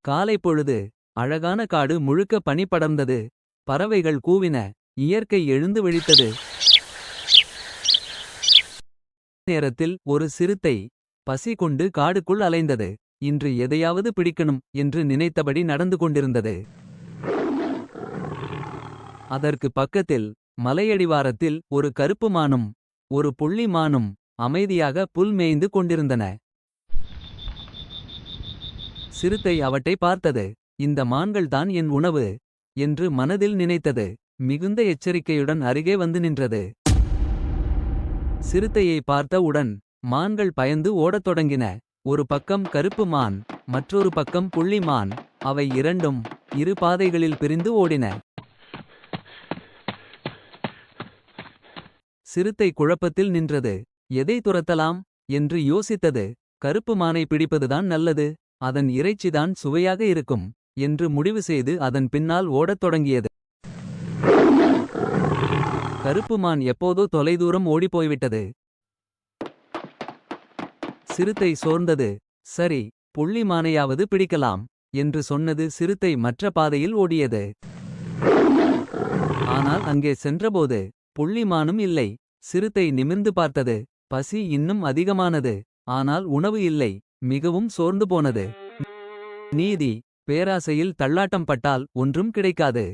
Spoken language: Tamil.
காலை பொழுது. அழகான காடு முழுக்க பனி படர்ந்தது. பறவைகள் கூவின. இயற்கை எழுந்து விழித்தது. நேரத்தில் ஒரு சிறுத்தை பசி கொண்டு காடுக்குள் அலைந்தது. இன்று எதையாவது பிடிக்கணும் என்று நினைத்தபடி நடந்து கொண்டிருந்தது. அதற்கு பக்கத்தில் மலையடிவாரத்தில் ஒரு கருப்பு மானும் ஒரு புள்ளி மானும் அமைதியாக புல் மேய்ந்து கொண்டிருந்தன. சிறுத்தை அவற்றை பார்த்தது. இந்த மான்கள் தான் என் உணவு என்று மனதில் நினைத்தது. மிகுந்த எச்சரிக்கையுடன் அருகே வந்து நின்றது. சிறுத்தையை பார்த்த உடன் மான்கள் பயந்து ஓடத் தொடங்கின. ஒரு பக்கம் கருப்பு மான், மற்றொரு பக்கம் புள்ளி மான். அவை இரண்டும் இரு பாதைகளில் பிரிந்து ஓடின. சிறுத்தை குழப்பத்தில் நின்றது. எதை துரத்தலாம் என்று யோசித்தது. கருப்பு மானை பிடிப்பதுதான் நல்லது, அதன் இறைச்சிதான் சுவையாக இருக்கும் என்று முடிவு செய்து அதன் பின்னால் ஓடத் தொடங்கியது. கருப்பு மான் எப்போதோ தொலைதூரம் ஓடிப்போய்விட்டது. சிறுத்தை சோர்ந்தது. சரி, புள்ளி மானையாவது பிடிக்கலாம் என்று சொன்னது. சிறுத்தை மற்ற பாதையில் ஓடியது. ஆனால் அங்கே சென்றபோது புள்ளி மானும் இல்லை. சிறுத்தை நிமிர்ந்து பார்த்தது. பசி இன்னும் அதிகமானது. ஆனால் உணவு இல்லை. மிகவும் சோர்ந்து போனது. நீதி. பேராசையில் தள்ளாட்டம் பட்டால் ஒன்றும் கிடைக்காது.